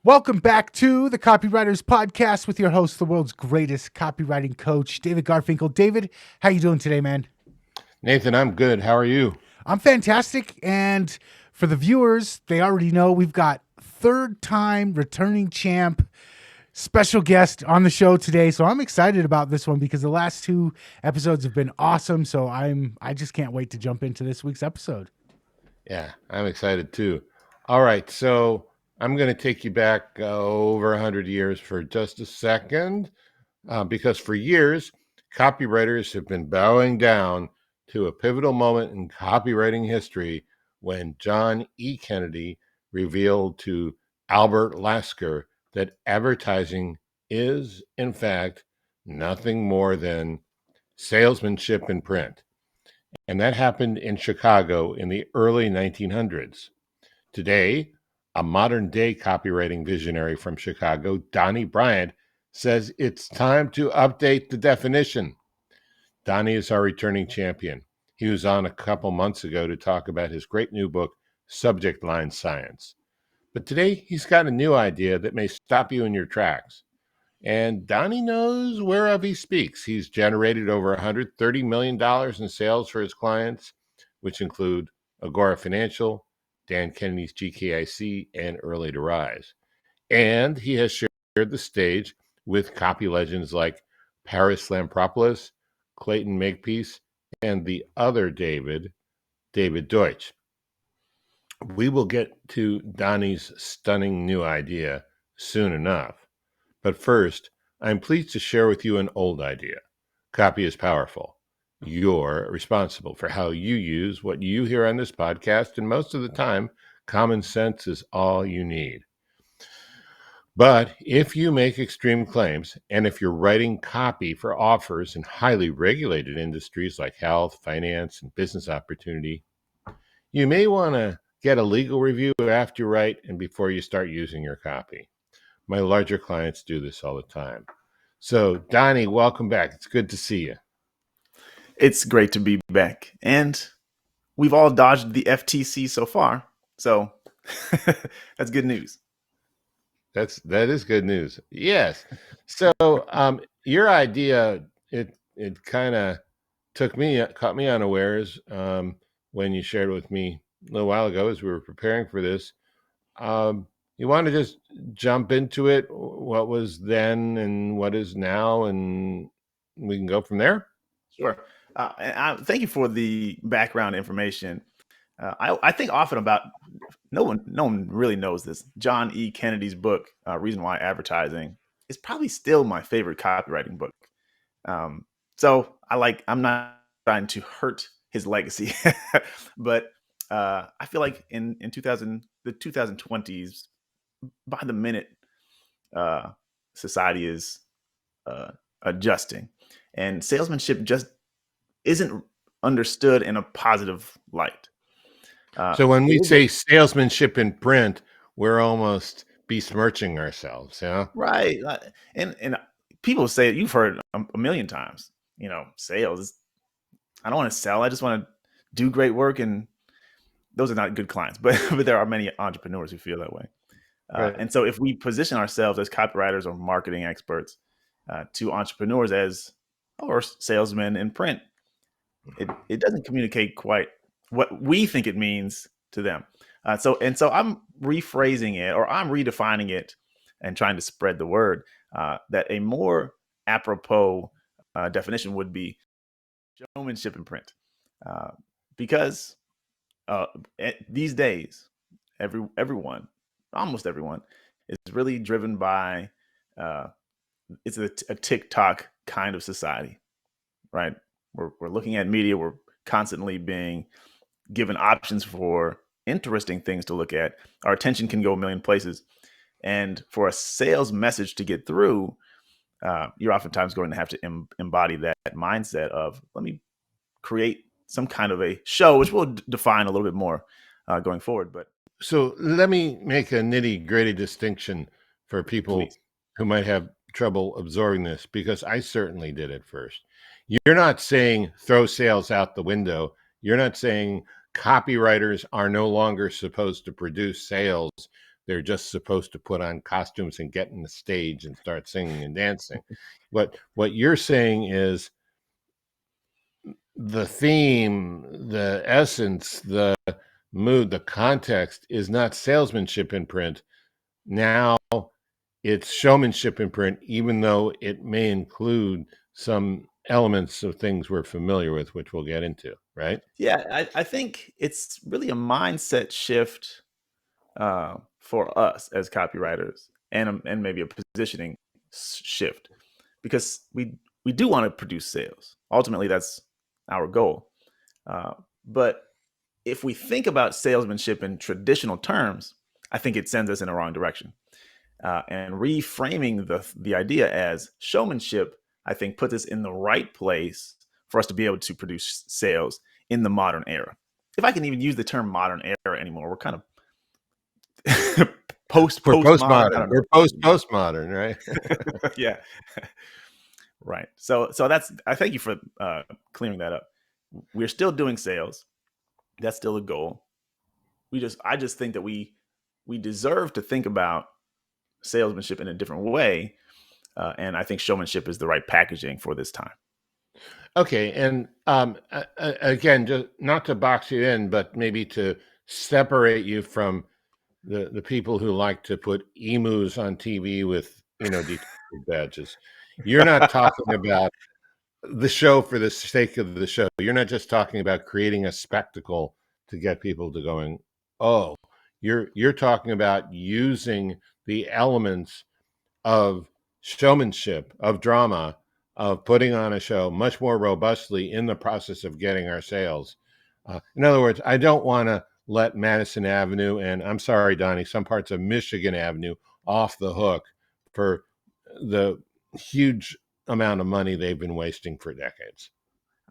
Welcome back to the Copywriters Podcast with your host, the world's greatest copywriting coach, David Garfinkel. David, how you doing today, man? Nathan, I'm good. How are you? I'm fantastic. And for the viewers, they already know we've got third-time returning champ, special guest on the show today. So I'm excited about this one because the last two episodes have been awesome. So I just can't wait to jump into this week's episode. Yeah, I'm excited too. All right, so I'm going to take you back over 100 years for just a second, because for years, copywriters have been bowing down to a pivotal moment in copywriting history when John E. Kennedy revealed to Albert Lasker that advertising is, in fact, nothing more than salesmanship in print. And that happened in Chicago in the early 1900s. Today, a modern day copywriting visionary from Chicago, Donnie Bryant, says it's time to update the definition. Donnie is our returning champion. He was on a couple months ago to talk about his great new book, Subject Line Science. But today, he's got a new idea that may stop you in your tracks. And Donnie knows whereof he speaks. He's generated over $130 million in sales for his clients, which include Agora Financial, Dan Kennedy's GKIC, and Early to Rise. And he has shared the stage with copy legends like Parris Lampropolous, Clayton Makepeace, and the other David Deutsch. We will get to Donnie's stunning new idea soon enough. But first, I'm pleased to share with you an old idea. Copy is powerful. You're responsible for how you use what you hear on this podcast, and most of the time, common sense is all you need. But if you make extreme claims, and if you're writing copy for offers in highly regulated industries like health, finance, and business opportunity, you may want to get a legal review after you write and before you start using your copy. My larger clients do this all the time. So, Donnie, welcome back. It's good to see you. It's great to be back. And we've all dodged the FTC so far. So that's good news. That is good news. Yes. So, your idea, it kind of caught me unawares when you shared it with me a little while ago as we were preparing for this. You want to just jump into it, what was then and what is now, and we can go from there? Sure. Thank you for the background information. I think often about, no one really knows this. John E. Kennedy's book, Reason Why Advertising, is probably still my favorite copywriting book. So I'm not trying to hurt his legacy, but I feel like in the 2020s, by the minute, society is adjusting, and salesmanship just isn't understood in a positive light. So when we say salesmanship in print, we're almost besmirching ourselves, yeah? Right. And people say, you've heard a million times, sales, I don't want to sell. I just want to do great work. And those are not good clients, but there are many entrepreneurs who feel that way. Right. And so if we position ourselves as copywriters or marketing experts to entrepreneurs or salesmen in print, it doesn't communicate quite what we think it means to them. So I'm rephrasing it, or I'm redefining it and trying to spread the word that a more apropos definition would be showmanship in print. Because these days, almost everyone is really driven by it's a TikTok kind of society, right? We're looking at media. We're constantly being given options for interesting things to look at. Our attention can go a million places. And for a sales message to get through, you're oftentimes going to have to embody that mindset of, let me create some kind of a show, which we'll define a little bit more going forward. But so let me make a nitty-gritty distinction for people who might have trouble absorbing this, because I certainly did at first. You're not saying throw sales out the window. You're not saying copywriters are no longer supposed to produce sales they're just supposed to put on costumes and get in the stage and start singing and dancing. What you're saying is the theme, the essence, the mood, the context is not salesmanship in print. Now it's showmanship in print, even though it may include some elements of things we're familiar with, which we'll get into, right? Yeah, I think it's really a mindset shift for us as copywriters, and maybe a positioning shift, because we do want to produce sales. Ultimately, that's our goal. But if we think about salesmanship in traditional terms, I think it sends us in the wrong direction. And reframing the idea as showmanship, I think, puts us in the right place for us to be able to produce sales in the modern era. If I can even use the term modern era anymore, we're kind of We're postmodern. I postmodern. don't We're know. postmodern, right? Yeah. Right. So that's, I thank you for clearing that up. We're still doing sales. That's still a goal. I just think that we deserve to think about salesmanship in a different way. And I think showmanship is the right packaging for this time. Okay, and again, just not to box you in, but maybe to separate you from the people who like to put emus on TV with detective badges. You're not talking about the show for the sake of the show. You're not just talking about creating a spectacle to get people to going, oh. You're talking about using the elements of showmanship, of drama, of putting on a show much more robustly in the process of getting our sales. In other words, I don't want to let Madison Avenue, and I'm sorry, Donnie, some parts of Michigan Avenue off the hook for the huge amount of money they've been wasting for decades.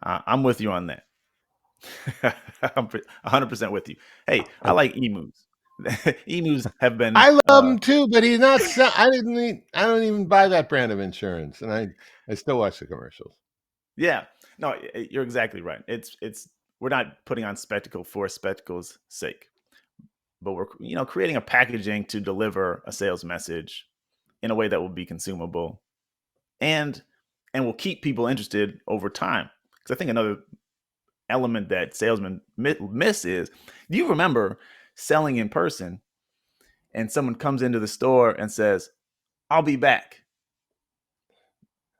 I'm with you on that. I'm 100% with you. Hey, I like emus. Emus have been. I love him too, but he's not. I don't even buy that brand of insurance, and I still watch the commercials. Yeah, no, you're exactly right. It's we're not putting on spectacle for spectacle's sake, but we're creating a packaging to deliver a sales message in a way that will be consumable, and will keep people interested over time. Because I think another element that salesmen miss is, do you remember selling in person and someone comes into the store and says, I'll be back?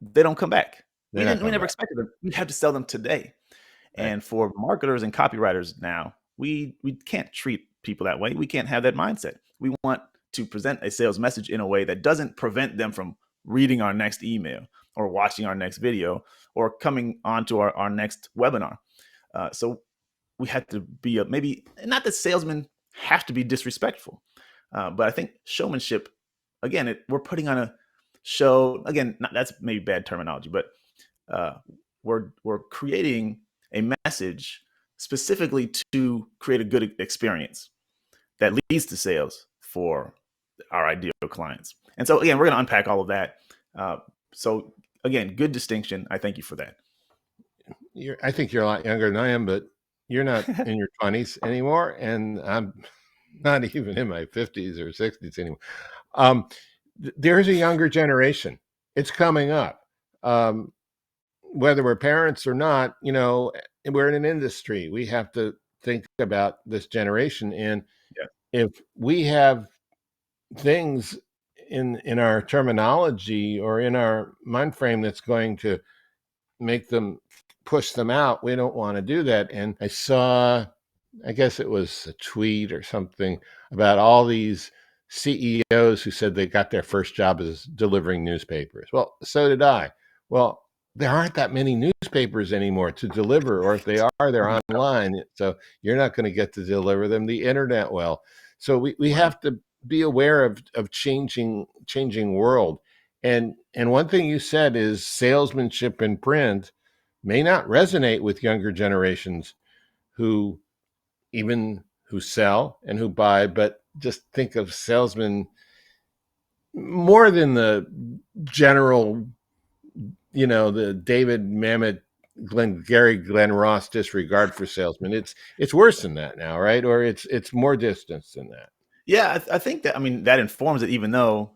They don't come back. We never expected them. We have to sell them today. Right. And for marketers and copywriters now, we can't treat people that way. We can't have that mindset. We want to present a sales message in a way that doesn't prevent them from reading our next email or watching our next video or coming onto our next webinar. So we had to be maybe not that salesmen have to be disrespectful, but I think showmanship, again, we're putting on a show. Again, that's maybe bad terminology, but we're creating a message specifically to create a good experience that leads to sales for our ideal clients. And so again, we're going to unpack all of that. So again, good distinction. I thank you for that. I think you're a lot younger than I am, but you're not in your 20s anymore, and I'm not even in my 50s or 60s anymore. There's a younger generation. It's coming up. Whether we're parents or not, we're in an industry. We have to think about this generation. And if we have things in our terminology or in our mind frame that's going to make them push them out, we don't want to do that. And I saw, I guess it was a tweet or something about all these CEOs who said they got their first job as delivering newspapers. Well, so did I. Well, there aren't that many newspapers anymore to deliver, or if they are, they're online. So you're not going to get to deliver them the internet well. So we have to be aware of changing world. And one thing you said is salesmanship in print may not resonate with younger generations who sell and who buy, but just think of salesmen more than the general, the David Mamet, Glenn Ross disregard for salesmen. It's worse than that now, right? Or it's more distance than that. Yeah, I think that, I mean, that informs it, even though,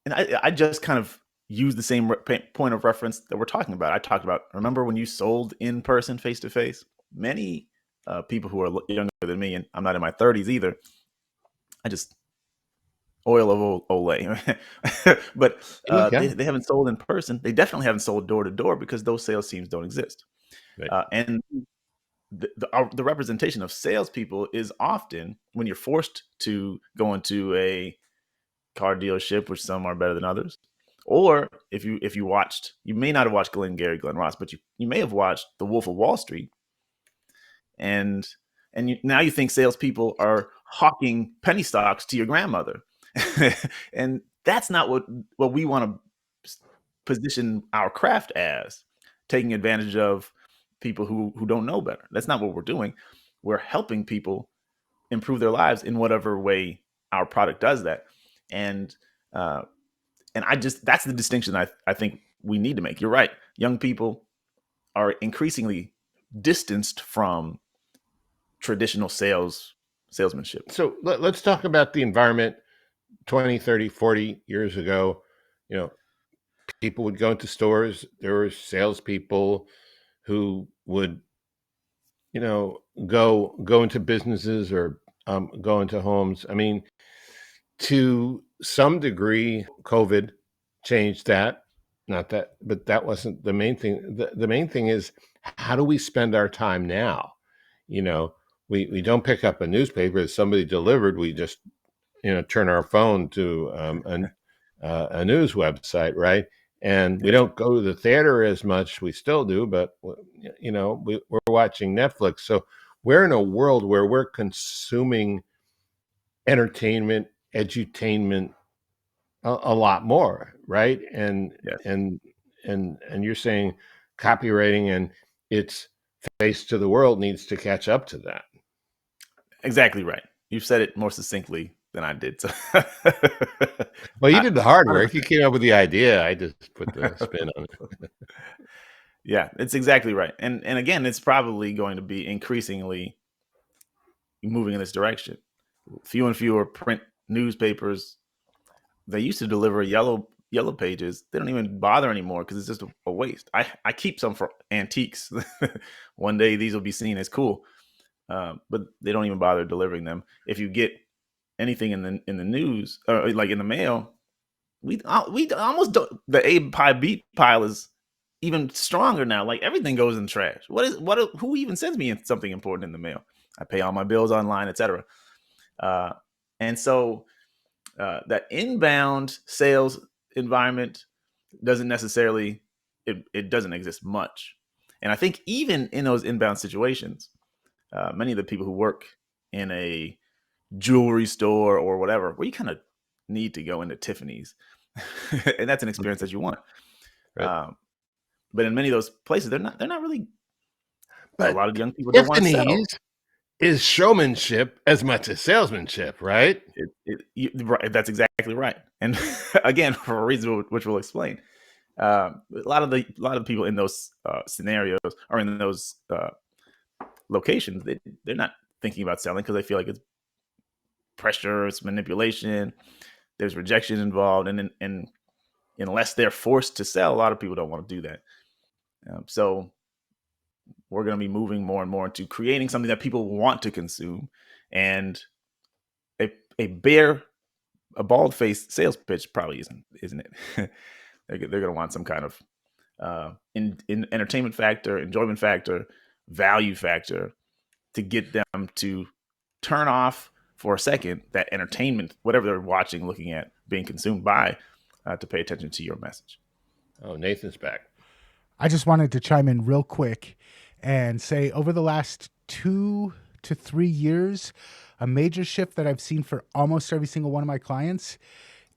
and I just kind of use the same point of reference that we're talking about. I talked about, remember when you sold in person, face to face? Many people who are younger than me, and I'm not in my 30s either, I just oil of Olay. But Okay. they haven't sold in person. They definitely haven't sold door to door because those sales teams don't exist. Right. And the representation of salespeople is often when you're forced to go into a car dealership, which some are better than others. Or if you watched, you may not have watched Glenn Ross, but you may have watched The Wolf of Wall Street, and now you think salespeople are hawking penny stocks to your grandmother, and that's not what we want to position our craft as, taking advantage of people who don't know better. That's not what we're doing. We're helping people improve their lives in whatever way our product does that. And that's the distinction I think we need to make. You're right. Young people are increasingly distanced from traditional salesmanship. So let's talk about the environment 20, 30, 40 years ago. You know, people would go into stores. There were salespeople who would, go into businesses or go into homes. I mean, to some degree, COVID changed that. Not that, but that wasn't the main thing. The main thing is, how do we spend our time now? We don't pick up a newspaper that somebody delivered. We just, turn our phone to a news website, right? And we don't go to the theater as much. We still do, but we're watching Netflix. So we're in a world where we're consuming entertainment, edutainment a lot more, right? And Yes. and you're saying copywriting and its face to the world needs to catch up to that. Exactly right. You've said it more succinctly than I did. So Well, you did the hard work. You came up with the idea. I just put the spin on it. Yeah, it's exactly right. And again, it's probably going to be increasingly moving in this direction. Fewer and fewer print newspapers. They used to deliver yellow pages. They don't even bother anymore because it's just a waste. I keep some for antiques. One day these will be seen as cool, but they don't even bother delivering them. If you get anything in the news or like in the mail, we almost don't. The A pie B pile is even stronger now. Like everything goes in trash. Who even sends me something important in the mail? I pay all my bills online, etc. And so that inbound sales environment doesn't necessarily, it doesn't exist much. And I think even in those inbound situations, many of the people who work in a jewelry store or whatever, where you kind of need to go into Tiffany's, and that's an experience that you want. Right. But in many of those places, they're not really. But a lot of young people don't want to sell. Tiffany's is showmanship as much as salesmanship, right? Right, that's exactly right. And again, for a reason which we'll explain, a lot of the people in those scenarios or in those locations, they're not thinking about selling because they feel like it's pressure, it's manipulation, there's rejection involved, and unless they're forced to sell, a lot of people don't want to do that. So we're going to be moving more and more into creating something that people want to consume, and a bald-faced sales pitch probably isn't it? They're going to want some kind of in entertainment factor, enjoyment factor, value factor to get them to turn off for a second that entertainment, whatever they're watching, looking at, being consumed by, to pay attention to your message. Oh, Nathan's back. I just wanted to chime in real quick and say over the last 2 to 3 years, a major shift that I've seen for almost every single one of my clients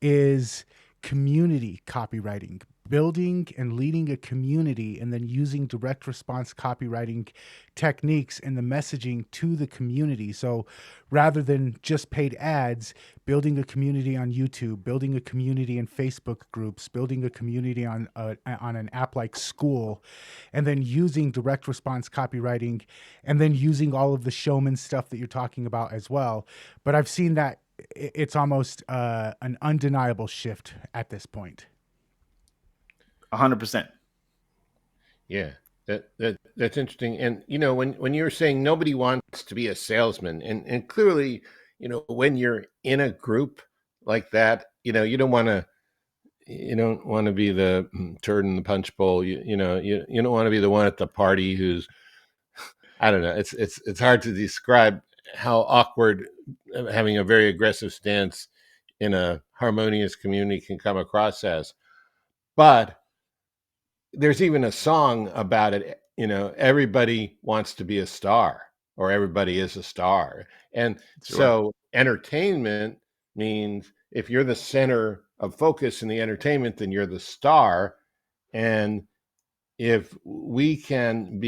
is community copywriting, building and leading a community and then using direct response copywriting techniques in the messaging to the community. So rather than just paid ads, building a community on YouTube, building a community in Facebook groups, building a community on an app like School, and then using direct response copywriting, and then using all of the showman stuff that you're talking about as well. But I've seen that it's almost an undeniable shift at this point. 100%. Yeah, that's interesting. And when you were saying nobody wants to be a salesman, and clearly, when you're in a group like that, you don't want to be the turd in the punch bowl. You don't want to be the one at the party who's, I don't know. It's hard to describe how awkward having a very aggressive stance in a harmonious community can come across as. But there's even a song about it. Everybody wants to be a star, or everybody is a star. And Sure. so entertainment means if you're the center of focus in the entertainment, then you're the star. And if we can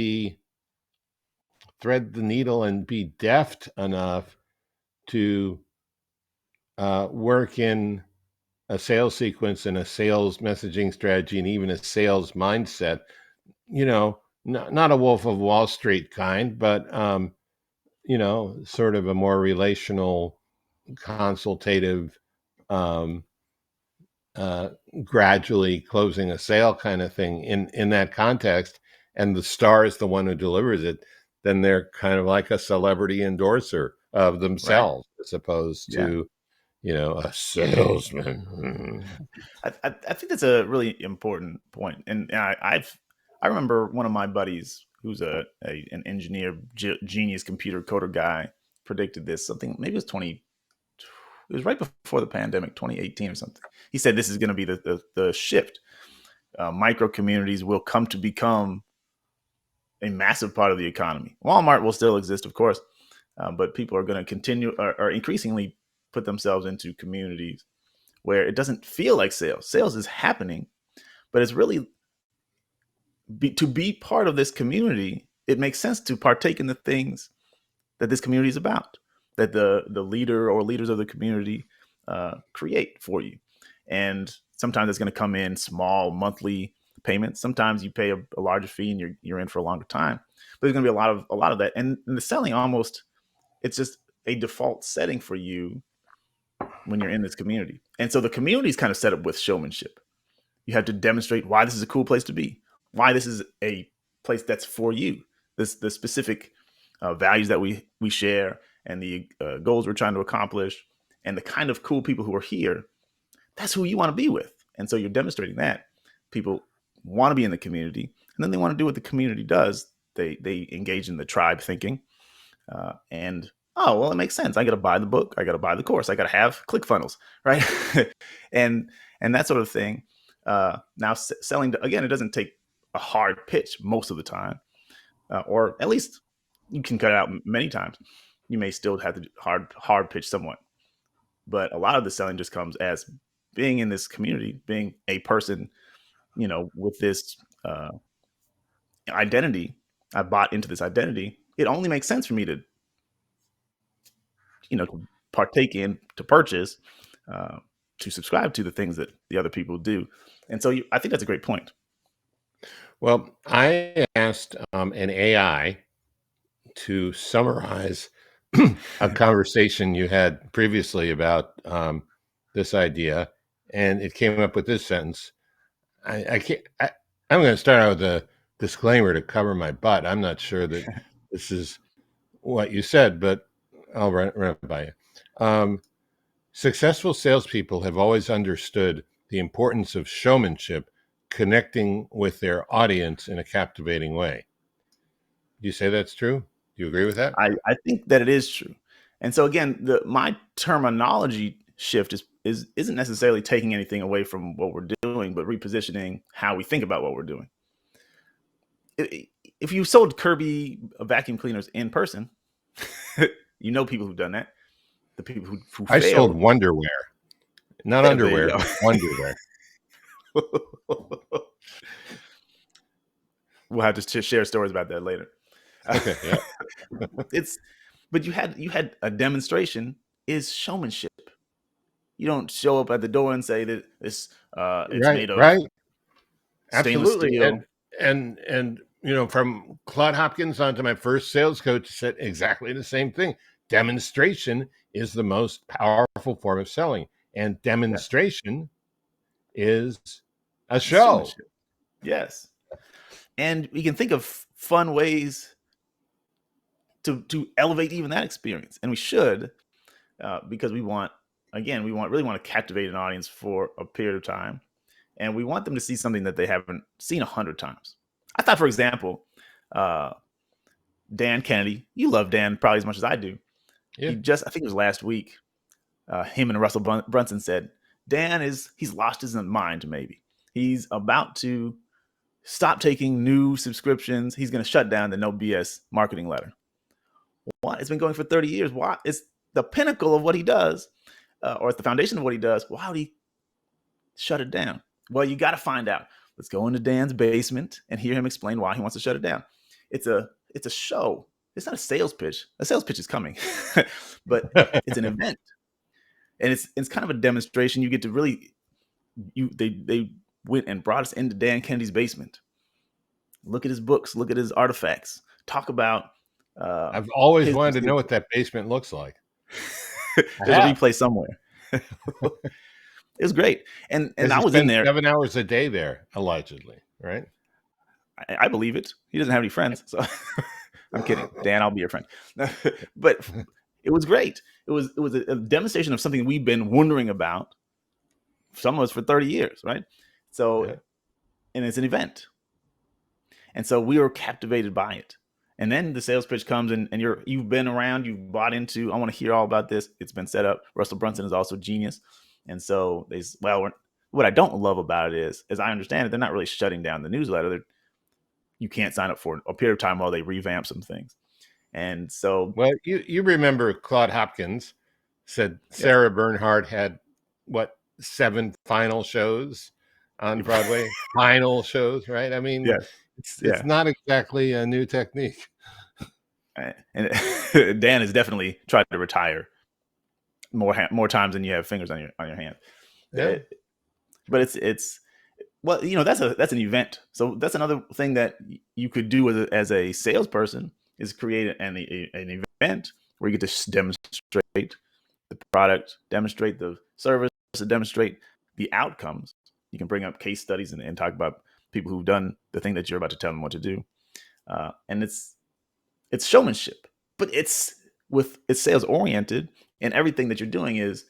thread the needle and be deft enough to work in a sales sequence and a sales messaging strategy and even a sales mindset, not a Wolf of Wall Street kind, but, sort of a more relational, consultative, gradually closing a sale kind of thing in that context. And the star is the one who delivers it. Then they're kind of like a celebrity endorser of themselves, as opposed to, a salesman. I think that's a really important point. And I remember one of my buddies who's an engineer, genius computer coder guy, predicted this, something, maybe it was right before the pandemic, 2018 or something. He said this is going to be the shift. Micro communities will come to become a massive part of the economy. Walmart will still exist, of course, but people are going to continue or increasingly put themselves into communities where it doesn't feel like sales. Sales is happening, but it's really to be part of this community. It makes sense to partake in the things that this community is about, that the leader or leaders of the community create for you. And sometimes it's going to come in small monthly payments. Sometimes you pay a larger fee and you're in for a longer time. But there's going to be a lot of that. And the selling it's just a default setting for you when you're in this community. And so the community is kind of set up with showmanship. You have to demonstrate why this is a cool place to be, why this is a place that's for you, the specific values that we share and the goals we're trying to accomplish and the kind of cool people who are here. That's who you want to be with. And so you're demonstrating that. People want to be in the community, and then they want to do what the community does. They engage in the tribe thinking, and it makes sense. I got to buy the book. I got to buy the course. I got to have ClickFunnels, right? and that sort of thing. Now selling, again, it doesn't take a hard pitch most of the time, or at least you can cut it out many times. You may still have to hard pitch somewhat, but a lot of the selling just comes as being in this community, being a person, with this identity. I bought into this identity. It only makes sense for me to, to partake in, to purchase, to subscribe to the things that the other people do. And so I think that's a great point. Well, I asked an AI to summarize a conversation you had previously about this idea, and it came up with this sentence. I'm going to start out with a disclaimer to cover my butt. I'm not sure that this is what you said, but I'll run it by you. Successful salespeople have always understood the importance of showmanship, connecting with their audience in a captivating way. Do you say that's true? Do you agree with that? I think that it is true. And so again, my terminology shift isn't necessarily taking anything away from what we're doing, but repositioning how we think about what we're doing. If you sold Kirby vacuum cleaners in person, people who've done that. The people who I failed. sold Wonderwear, not underwear, but Wonderwear. We'll have to share stories about that later. Okay, yeah. But you had a demonstration is showmanship. You don't show up at the door and say that it's made of stainless steel. And from Claude Hopkins onto my first sales coach said exactly the same thing. Demonstration is the most powerful powerful form of selling. And demonstration is a show. Showmanship. Yes. And we can think of fun ways to elevate even that experience. And we should, because we want to captivate an audience for a period of time. And we want them to see something that they haven't seen 100 times. I thought, for example, Dan Kennedy, you love Dan probably as much as I do. Yeah. I think it was last week, him and Russell Brunson said, he's lost his mind maybe. He's about to stop taking new subscriptions. He's going to shut down the No BS marketing letter. What? It's been going for 30 years. Why? It's the pinnacle of what he does, or it's the foundation of what he does. Why would he shut it down? Well, you got to find out. Let's go into Dan's basement and hear him explain why he wants to shut it down. It's a show. It's not a sales pitch. A sales pitch is coming, but it's an event, and it's kind of a demonstration. You get to really, they went and brought us into Dan Kennedy's basement. Look at his books. Look at his artifacts. Talk about. I've always wanted to know what that basement looks like. There's a replay somewhere. It was great, and I was in there 7 hours a day there, allegedly, right? I believe it. He doesn't have any friends, so I'm kidding. Dan, I'll be your friend. But it was great. It was a demonstration of something we've been wondering about, some of us for 30 years, right? So, and it's an event, and so we were captivated by it. And then the sales pitch comes, and you've been around, you've bought into. I want to hear all about this. It's been set up. Russell Brunson is also genius, and so what I don't love about it is, as I understand it, they're not really shutting down the newsletter. You can't sign up for a period of time while they revamp some things. And so, well, you remember Claude Hopkins said Sarah Bernhardt had 7 final shows on Broadway, final shows, right? I mean, it's not exactly a new technique. And Dan has definitely tried to retire more times than you have fingers on your hand. Yeah. But it's well, that's an event. So that's another thing that you could do as a salesperson is create an event where you get to demonstrate the product, demonstrate the service, demonstrate the outcomes. You can bring up case studies and talk about people who've done the thing that you're about to tell them what to do. And it's showmanship, but it's sales oriented, and everything that you're doing is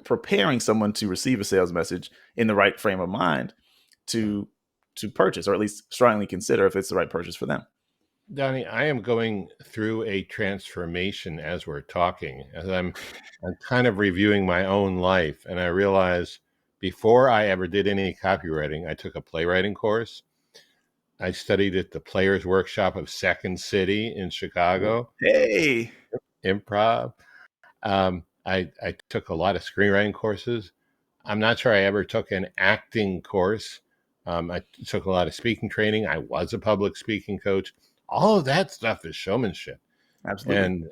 preparing someone to receive a sales message in the right frame of mind to purchase, or at least strongly consider if it's the right purchase for them. Donnie, I am going through a transformation as we're talking, as I'm kind of reviewing my own life, and I realize before I ever did any copywriting, I took a playwriting course. I studied at the Players Workshop of Second City in Chicago. Hey, improv. I took a lot of screenwriting courses. I'm not sure I ever took an acting course. I took a lot of speaking training. I was a public speaking coach. All of that stuff is showmanship. Absolutely.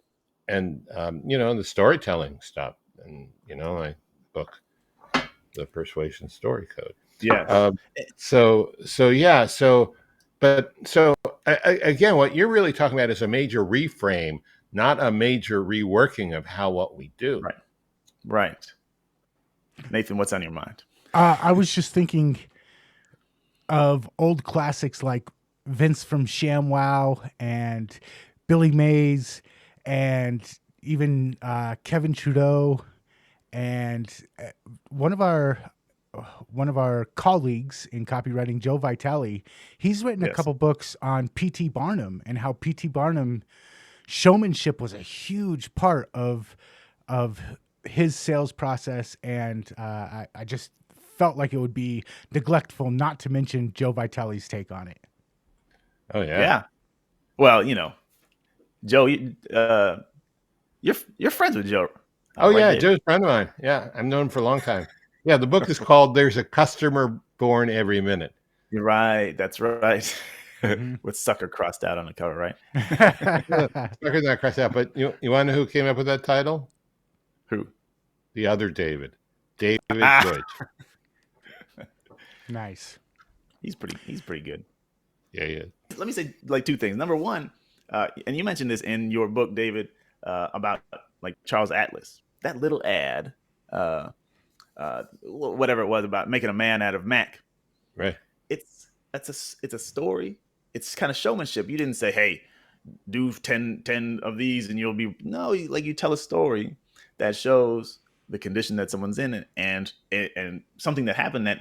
And the storytelling stuff. And, my book, The Persuasion Story Code. Yeah. Again, what you're really talking about is a major reframe, not a major reworking of what we do. Right. Nathan, what's on your mind? I was just thinking of old classics like Vince from ShamWow and Billy Mays and even Kevin Trudeau, and one of our colleagues in copywriting, Joe Vitale, he's written a couple books on P.T. Barnum and how P.T. Barnum showmanship was a huge part of his sales process, and I just felt like it would be neglectful not to mention Joe Vitale's take on it. Oh yeah. Yeah. Well, Joe, you're friends with Joe. Oh right, yeah, David. Joe's a friend of mine. Yeah, I've known him for a long time. Yeah, the book is called "There's a Customer Born Every Minute." You're right. That's right. With sucker crossed out on the cover, right? Sucker's not crossed out, but you want to know who came up with that title? Who? The other David Deutsch. Nice. He's pretty good. Yeah, yeah. Let me say two things. Number one, and you mentioned this in your book, David, about Charles Atlas. that little ad, whatever it was about making a man out of Mac. Right. It's a story. It's kind of showmanship. You didn't say, hey, do 10 of these and you'll be, no, you tell a story that shows the condition that someone's in and something that happened that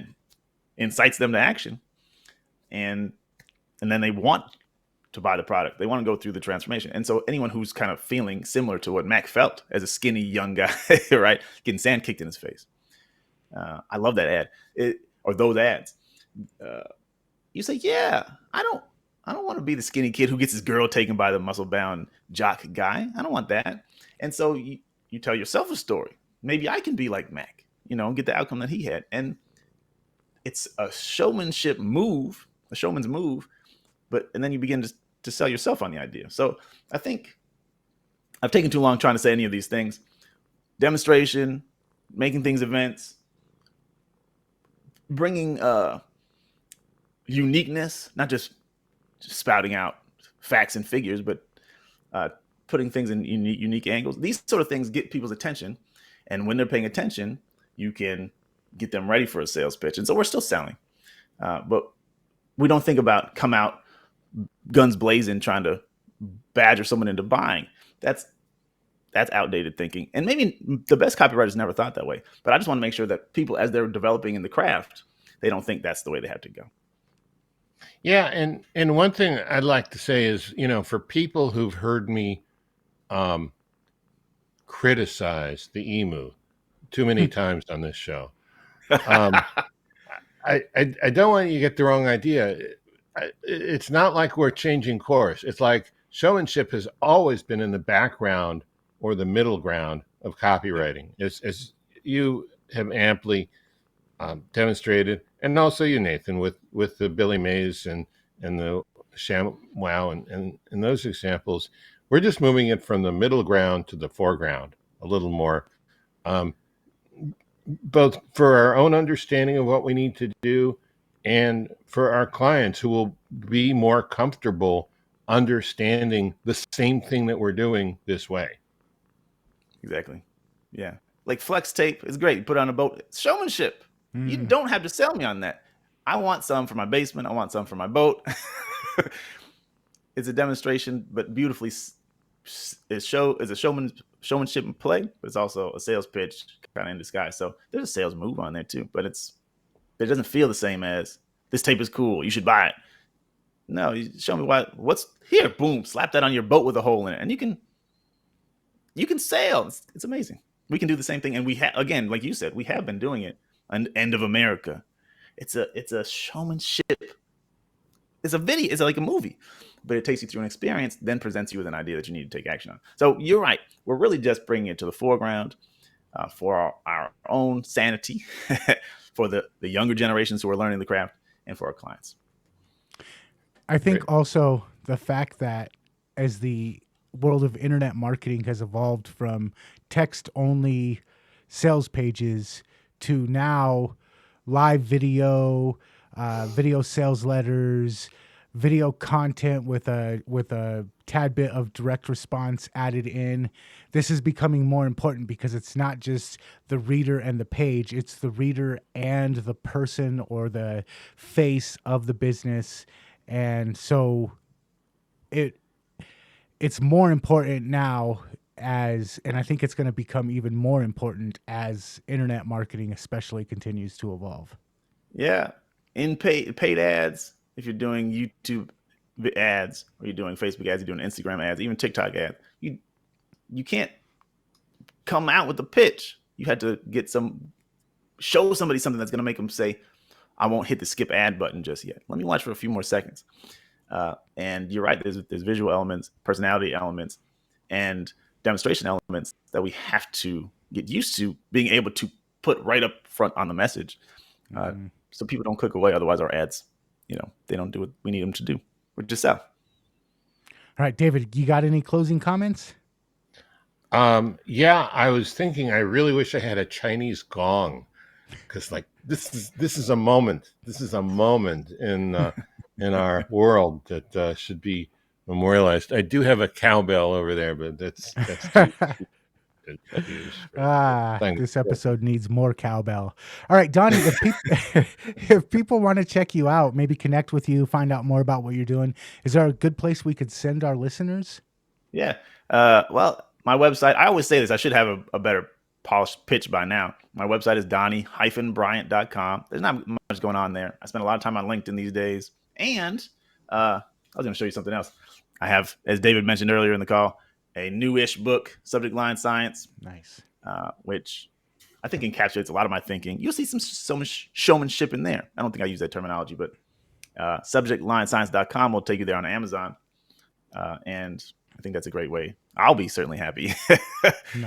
incites them to action. And then they want to buy the product. They want to go through the transformation. And so anyone who's kind of feeling similar to what Mac felt as a skinny young guy, right, getting sand kicked in his face. I love that ad, or those ads. You say, yeah, I don't want to be the skinny kid who gets his girl taken by the muscle-bound jock guy. I don't want that. And so you tell yourself a story. Maybe I can be like Mac, and get the outcome that he had. And it's a showman's move, and then you begin to sell yourself on the idea. So I think I've taken too long trying to say any of these things. Demonstration, making things events, bringing uniqueness, not just spouting out facts and figures, but putting things in unique angles. These sort of things get people's attention. And when they're paying attention, you can get them ready for a sales pitch. And so we're still selling. But we don't think about come out guns blazing trying to badger someone into buying. That's outdated thinking. And maybe the best copywriters never thought that way. But I just want to make sure that people, as they're developing in the craft, they don't think that's the way they have to go. Yeah, and one thing I'd like to say is, for people who've heard me criticize the emu too many times on this show, I don't want you to get the wrong idea. It's not like we're changing course. It's like showmanship has always been in the background or the middle ground of copywriting, as you have amply demonstrated, and also you, Nathan, with the Billy Mays and the ShamWow and those examples. We're just moving it from the middle ground to the foreground a little more, both for our own understanding of what we need to do and for our clients who will be more comfortable understanding the same thing that we're doing this way. Exactly. Yeah. Like flex tape is great. You put it on a boat. It's showmanship. You don't have to sell me on that. I want some for my basement. I want some for my boat. It's a demonstration, but beautifully is a showmanship play, but it's also a sales pitch kind of in disguise. So there's a sales move on there too, but it doesn't feel the same as this tape is cool, you should buy it. No, you show me what's here. Boom, slap that on your boat with a hole in it, and you can sail. It's amazing. We can do the same thing, and we have, again, like you said, we have been doing it. An End of America. It's a showmanship. It's a video. It's like a movie, but it takes you through an experience, then presents you with an idea that you need to take action on. So you're right. We're really just bringing it to the foreground for our own sanity, for the younger generations who are learning the craft, and for our clients. I think also the fact that as the world of internet marketing has evolved from text-only sales pages to now live video, video sales letters, video content with a tad bit of direct response added in. This is becoming more important because it's not just the reader and the page, it's the reader and the person or the face of the business. And so it's more important now and I think it's going to become even more important as internet marketing especially continues to evolve. Yeah. In paid ads, if you're doing YouTube ads, or you're doing Facebook ads, you're doing Instagram ads, even TikTok ads, you can't come out with a pitch. You had to show somebody something that's going to make them say, I won't hit the skip ad button just yet. Let me watch for a few more seconds. And you're right. There's visual elements, personality elements, and demonstration elements that we have to get used to being able to put right up front on the message, so people don't click away. Otherwise, our ads, they don't do what we need them to do. We're just sell. All right, David, you got any closing comments? Yeah, I was thinking I really wish I had a Chinese gong, because this is a moment. This is a moment in our world that should be memorialized. I do have a cowbell over there, but that's too Thanks. This episode needs more cowbell. All right, Donnie, if people want to check you out, maybe connect with you, find out more about what you're doing, is there a good place we could send our listeners? Yeah. Well, my website, I always say this, I should have a better polished pitch by now. My website is donnie-bryant.com. There's not much going on there. I spend a lot of time on LinkedIn these days. And I was going to show you something else. I have, as David mentioned earlier in the call, a newish book, Subject Line Science. Nice. Which I think encapsulates a lot of my thinking. You'll see some showmanship in there. I don't think I use that terminology, but subjectlinescience.com will take you there on Amazon. And I think that's a great way. I'll be certainly happy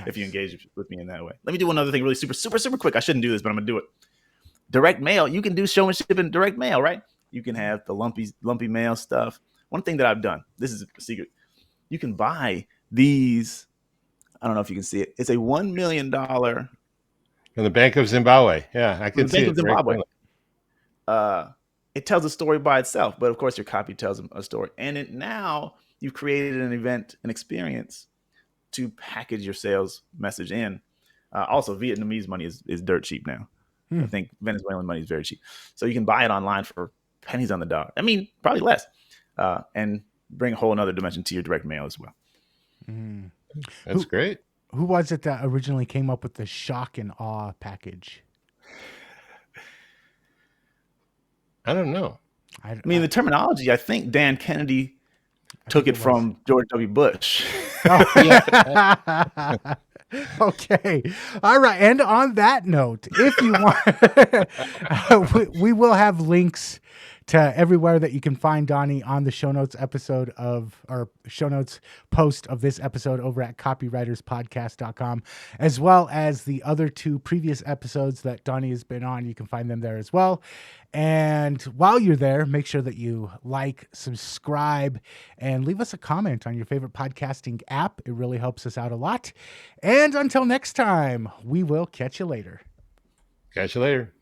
if you engage with me in that way. Let me do one other thing really super quick. I shouldn't do this, but I'm going to do it. Direct mail. You can do showmanship in direct mail, right? You can have the lumpy mail stuff. One thing that I've done, this is a secret. You can buy these. I don't know if you can see it. It's a $1 million. From the Bank of Zimbabwe. Yeah, I can see it. Zimbabwe. It tells a story by itself, but of course your copy tells a story. And now you've created an event, an experience to package your sales message in. Also, Vietnamese money is dirt cheap now. I think Venezuelan money is very cheap. So you can buy it online for pennies on the dollar. I mean, probably less. And bring a whole another dimension to your direct mail as well. That's great. Who was it that originally came up with the shock and awe package? I don't know. I mean, the terminology, I think Dan Kennedy took it from George W. Bush. Okay. All right. And on that note, if you want, we will have links to everywhere that you can find Donnie on the show notes post of this episode over at copywriterspodcast.com, as well as the other 2 previous episodes that Donnie has been on. You can find them there as well. And while you're there, make sure that you like, subscribe, and leave us a comment on your favorite podcasting app. It really helps us out a lot. And until next time, we will catch you later. Catch you later.